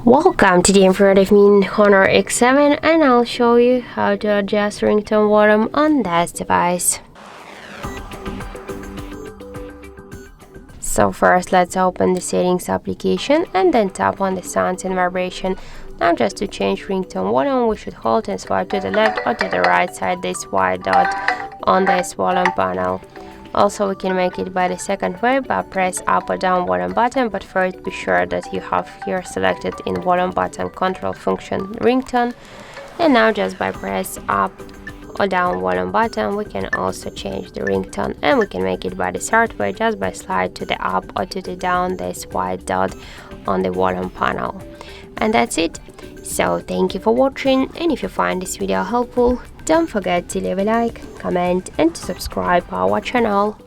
Welcome to the infrared of me Honor X7, and I'll show you how to adjust ringtone volume on this device. So first let's open the settings application and then tap on the sounds and vibration. Now just to change ringtone volume we should hold and swipe to the left or to the right side this white dot on this volume panel. Also we can make it by the second way by press up or down volume button, but first be sure that you have here selected in volume button control function ringtone, and now just by press up or down volume button we can also change the ringtone, and we can make it by the third way just by slide to the up or to the down this white dot on the volume panel. And that's it. So thank you for watching, and if you find this video helpful, don't forget to leave a like, comment and to subscribe our channel.